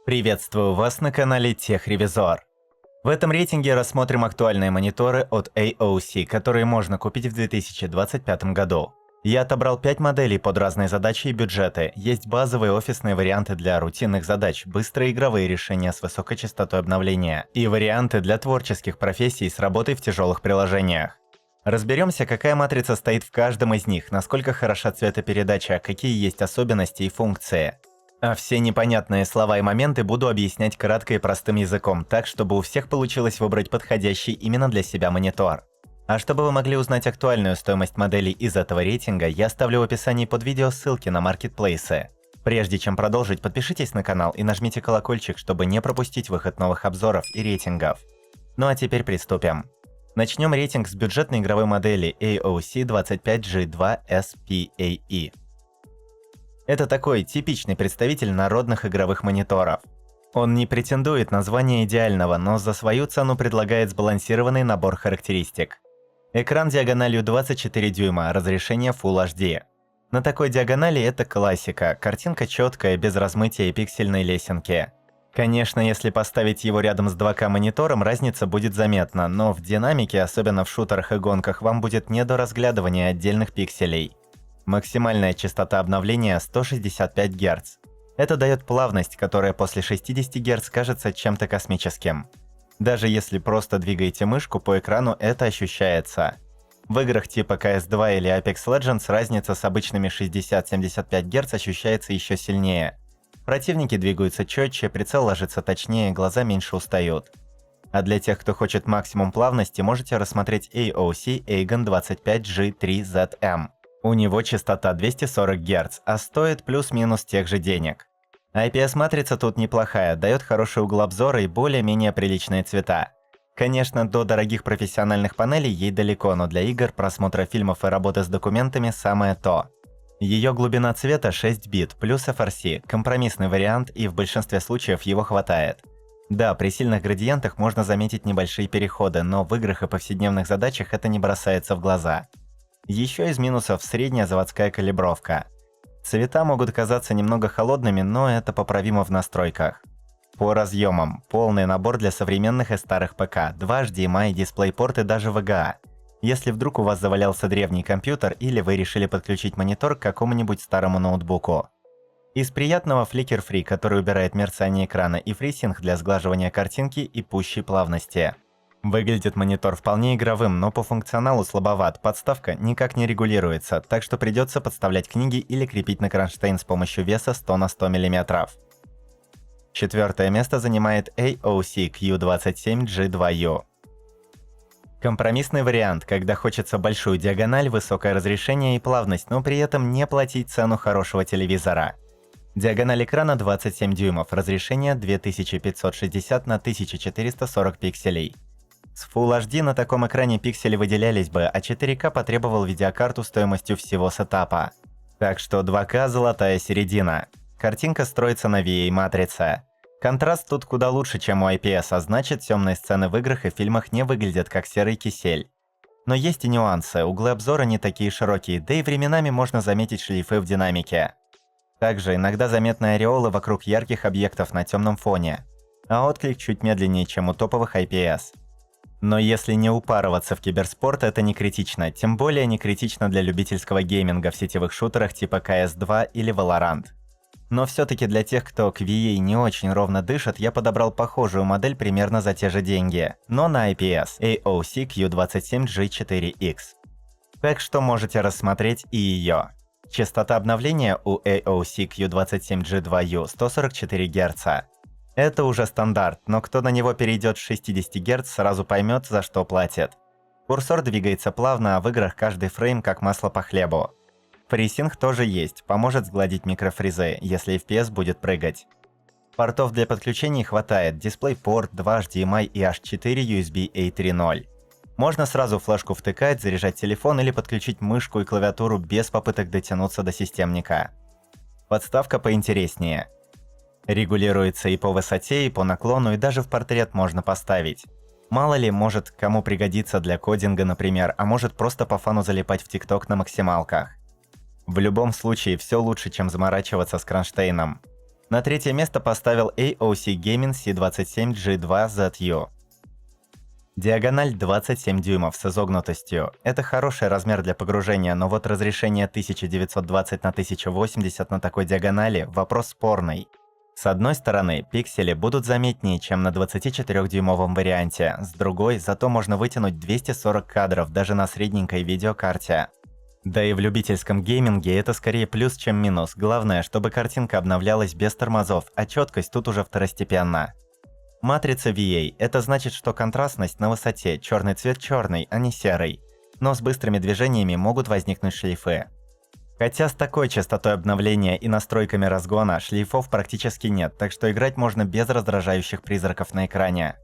Приветствую вас на канале TechRevizor. В этом рейтинге рассмотрим актуальные мониторы от AOC, которые можно купить в 2025 году. Я отобрал 5 моделей под разные задачи и бюджеты. Есть базовые офисные варианты для рутинных задач, быстрые игровые решения с высокой частотой обновления и варианты для творческих профессий с работой в тяжелых приложениях. Разберемся, какая матрица стоит в каждом из них, насколько хороша цветопередача, какие есть особенности и функции. А все непонятные слова и моменты буду объяснять кратко и простым языком, так чтобы у всех получилось выбрать подходящий именно для себя монитор. А чтобы вы могли узнать актуальную стоимость моделей из этого рейтинга, я оставлю в описании под видео ссылки на маркетплейсы. Прежде чем продолжить, подпишитесь на канал и нажмите колокольчик, чтобы не пропустить выход новых обзоров и рейтингов. Ну а теперь приступим. Начнем рейтинг с бюджетной игровой модели AOC 25G2 SPAE. Это такой типичный представитель народных игровых мониторов. Он не претендует на звание идеального, но за свою цену предлагает сбалансированный набор характеристик. Экран диагональю 24 дюйма, разрешение Full HD. На такой диагонали это классика, картинка четкая, без размытия и пиксельной лесенки. Конечно, если поставить его рядом с 2К монитором, разница будет заметна, но в динамике, особенно в шутерах и гонках, вам будет не до разглядывания отдельных пикселей. Максимальная частота обновления 165 Гц. Это дает плавность, которая после 60 Гц кажется чем-то космическим. Даже если просто двигаете мышку по экрану, это ощущается. В играх типа CS2 или Apex Legends разница с обычными 60-75 Гц ощущается еще сильнее. Противники двигаются четче, прицел ложится точнее, глаза меньше устают. А для тех, кто хочет максимум плавности, можете рассмотреть AOC Aegon 25G3ZM. У него частота 240 Гц, а стоит плюс-минус тех же денег. IPS-матрица тут неплохая, дает хороший угол обзора и более-менее приличные цвета. Конечно, до дорогих профессиональных панелей ей далеко, но для игр, просмотра фильмов и работы с документами самое то. Ее глубина цвета 6 бит, плюс FRC, компромиссный вариант, и в большинстве случаев его хватает. Да, при сильных градиентах можно заметить небольшие переходы, но в играх и повседневных задачах это не бросается в глаза. Еще из минусов средняя заводская калибровка. Цвета могут казаться немного холодными, но это поправимо в настройках. По разъемам. Полный набор для современных и старых ПК, 2 HDMI, DisplayPort и даже VGA. Если вдруг у вас завалялся древний компьютер или вы решили подключить монитор к какому-нибудь старому ноутбуку. Из приятного Flicker Free, который убирает мерцание экрана, и FreeSync для сглаживания картинки и пущей плавности. Выглядит монитор вполне игровым, но по функционалу слабоват, подставка никак не регулируется, так что придется подставлять книги или крепить на кронштейн с помощью веса 100 на 100 мм. Четвертое место занимает AOC Q27G2U. Компромиссный вариант, когда хочется большую диагональ, высокое разрешение и плавность, но при этом не платить цену хорошего телевизора. Диагональ экрана 27 дюймов, разрешение 2560 на 1440 пикселей. С Full HD на таком экране пиксели выделялись бы, а 4К потребовал видеокарту стоимостью всего сетапа. Так что 2К – золотая середина. Картинка строится на VA-матрице. Контраст тут куда лучше, чем у IPS, а значит, темные сцены в играх и фильмах не выглядят как серый кисель. Но есть и нюансы, углы обзора не такие широкие, да и временами можно заметить шлейфы в динамике. Также иногда заметны ореолы вокруг ярких объектов на темном фоне, а отклик чуть медленнее, чем у топовых IPS. Но если не упарываться в киберспорт, это не критично, тем более не критично для любительского гейминга в сетевых шутерах типа CS2 или Valorant. Но все-таки для тех, кто к VA не очень ровно дышит, я подобрал похожую модель примерно за те же деньги, но на IPS AOC Q27G4X. Так что можете рассмотреть и ее. Частота обновления у AOC Q27G2U 144 Гц. Это уже стандарт, но кто на него перейдет с 60 Гц, сразу поймет, за что платит. Курсор двигается плавно, а в играх каждый фрейм как масло по хлебу. FreeSync тоже есть, поможет сгладить микрофризы, если FPS будет прыгать. Портов для подключений хватает, DisplayPort, 2 HDMI и аж 4 USB A 3.0. Можно сразу флешку втыкать, заряжать телефон или подключить мышку и клавиатуру без попыток дотянуться до системника. Подставка поинтереснее. Регулируется и по высоте, и по наклону, и даже в портрет можно поставить. Мало ли, может кому пригодится для кодинга, например, а может просто по фану залипать в ТикТок на максималках. В любом случае, все лучше, чем заморачиваться с кронштейном. На третье место поставил AOC Gaming C27G2ZU. Диагональ 27 дюймов с изогнутостью. Это хороший размер для погружения, но вот разрешение 1920 на 1080 на такой диагонали – вопрос спорный. С одной стороны, пиксели будут заметнее, чем на 24-дюймовом варианте, с другой, зато можно вытянуть 240 кадров даже на средненькой видеокарте. Да и в любительском гейминге это скорее плюс, чем минус. Главное, чтобы картинка обновлялась без тормозов, а четкость тут уже второстепенна. Матрица VA – это значит, что контрастность на высоте, черный цвет черный, а не серый. Но с быстрыми движениями могут возникнуть шлейфы. Хотя с такой частотой обновления и настройками разгона шлейфов практически нет, так что играть можно без раздражающих призраков на экране.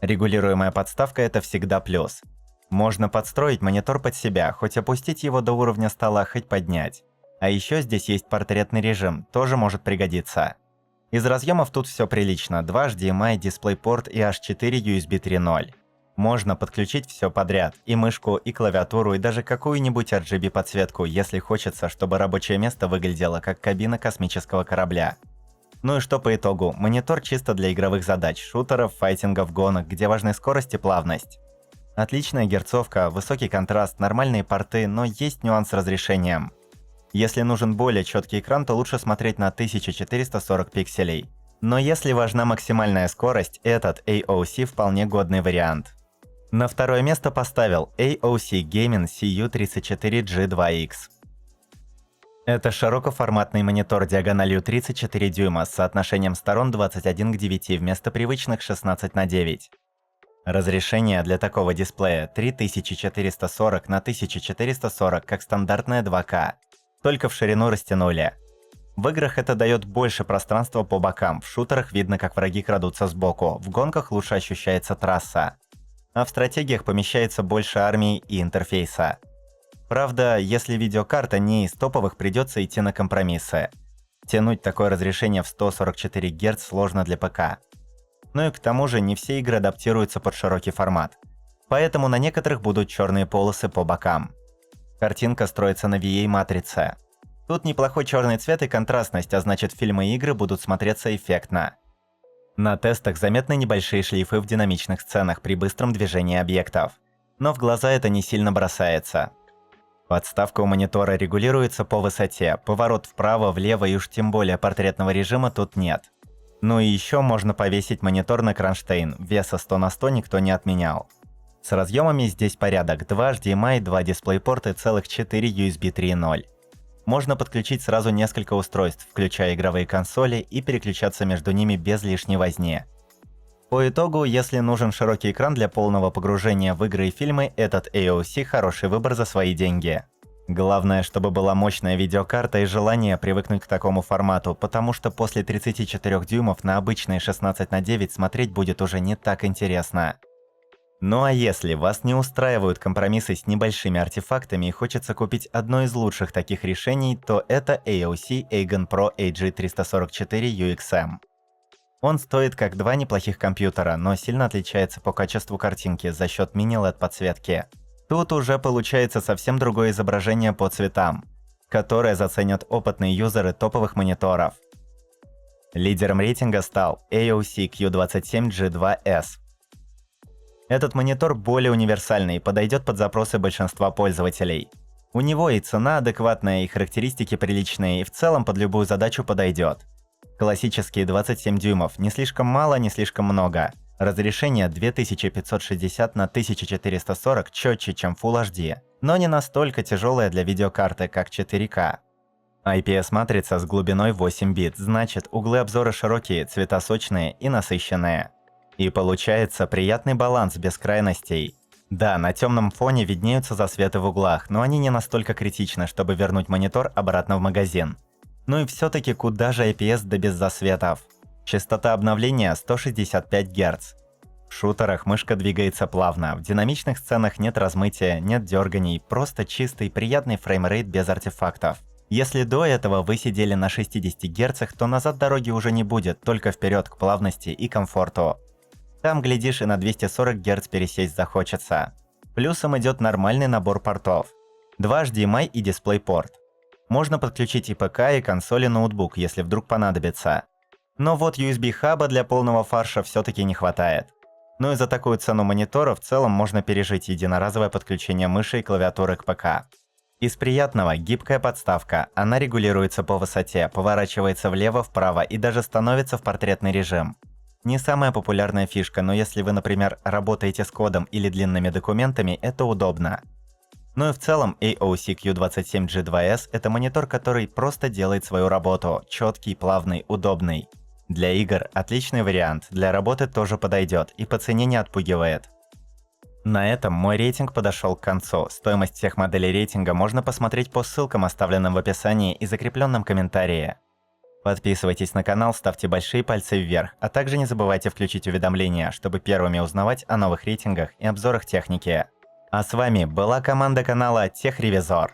Регулируемая подставка – это всегда плюс. Можно подстроить монитор под себя, хоть опустить его до уровня стола, хоть поднять. А еще здесь есть портретный режим, тоже может пригодиться. Из разъемов тут все прилично, 2 HDMI, DisplayPort и H4 USB 3.0. Можно подключить все подряд, и мышку, и клавиатуру, и даже какую-нибудь RGB подсветку, если хочется, чтобы рабочее место выглядело как кабина космического корабля. Ну и что по итогу? Монитор чисто для игровых задач, шутеров, файтингов, гонок, где важны скорость и плавность. Отличная герцовка, высокий контраст, нормальные порты, но есть нюанс с разрешением. Если нужен более четкий экран, то лучше смотреть на 1440 пикселей. Но если важна максимальная скорость, этот AOC вполне годный вариант. На второе место поставил AOC Gaming CU34G2X. Это широкоформатный монитор диагональю 34 дюйма с соотношением сторон 21 к 9 вместо привычных 16 на 9. Разрешение для такого дисплея 3440 на 1440 как стандартная 2К, только в ширину растянули. В играх это дает больше пространства по бокам, в шутерах видно, как враги крадутся сбоку, в гонках лучше ощущается трасса. А в стратегиях помещается больше армии и интерфейса. Правда, если видеокарта не из топовых, придется идти на компромиссы. Тянуть такое разрешение в 144 Гц сложно для ПК. Ну и к тому же не все игры адаптируются под широкий формат. Поэтому на некоторых будут черные полосы по бокам. Картинка строится на VA-матрице. Тут неплохой черный цвет и контрастность, а значит фильмы и игры будут смотреться эффектно. На тестах заметны небольшие шлейфы в динамичных сценах при быстром движении объектов. Но в глаза это не сильно бросается. Подставка у монитора регулируется по высоте, поворот вправо, влево и уж тем более портретного режима тут нет. Ну и еще можно повесить монитор на кронштейн, веса 100 на 100 никто не отменял. С разъемами здесь порядок, 2 HDMI, 2 DisplayPort и целых 4 USB 3.0. Можно подключить сразу несколько устройств, включая игровые консоли, и переключаться между ними без лишней возни. По итогу, если нужен широкий экран для полного погружения в игры и фильмы, этот AOC хороший выбор за свои деньги. Главное, чтобы была мощная видеокарта и желание привыкнуть к такому формату, потому что после 34 дюймов на обычные 16 на 9 смотреть будет уже не так интересно. Ну а если вас не устраивают компромиссы с небольшими артефактами и хочется купить одно из лучших таких решений, то это AOC Aegon Pro AG344 UXM. Он стоит как два неплохих компьютера, но сильно отличается по качеству картинки за счет мини-LED подсветки. Тут уже получается совсем другое изображение по цветам, которое заценят опытные юзеры топовых мониторов. Лидером рейтинга стал AOC Q27G2S. Этот монитор более универсальный и подойдет под запросы большинства пользователей. У него и цена адекватная, и характеристики приличные, и в целом под любую задачу подойдет. Классические 27 дюймов, не слишком мало, не слишком много. Разрешение 2560 на 1440 четче, чем Full HD, но не настолько тяжелое для видеокарты, как 4К. IPS-матрица с глубиной 8 бит, значит углы обзора широкие, цвета сочные и насыщенные. И получается приятный баланс без крайностей. Да, на темном фоне виднеются засветы в углах, но они не настолько критичны, чтобы вернуть монитор обратно в магазин. Ну и все-таки куда же IPS да без засветов? Частота обновления 165 Гц. В шутерах мышка двигается плавно, в динамичных сценах нет размытия, нет дерганий, просто чистый приятный фреймрейт без артефактов. Если до этого вы сидели на 60 Гц, то назад дороги уже не будет, только вперед к плавности и комфорту. Там, глядишь, и на 240 Гц пересесть захочется. Плюсом идет нормальный набор портов. 2 HDMI и DisplayPort. Можно подключить и ПК, и консоль, и ноутбук, если вдруг понадобится. Но вот USB-хаба для полного фарша все-таки не хватает. Ну и за такую цену монитора в целом можно пережить единоразовое подключение мыши и клавиатуры к ПК. Из приятного — гибкая подставка, она регулируется по высоте, поворачивается влево-вправо и даже становится в портретный режим. Не самая популярная фишка, но если вы, например, работаете с кодом или длинными документами, это удобно. Ну и в целом AOC Q27G2S — это монитор, который просто делает свою работу, четкий, плавный, удобный. Для игр отличный вариант, для работы тоже подойдет и по цене не отпугивает. На этом мой рейтинг подошел к концу. Стоимость всех моделей рейтинга можно посмотреть по ссылкам, оставленным в описании и закрепленном комментарии. Подписывайтесь на канал, ставьте большие пальцы вверх, а также не забывайте включить уведомления, чтобы первыми узнавать о новых рейтингах и обзорах техники. А с вами была команда канала TechRevizor.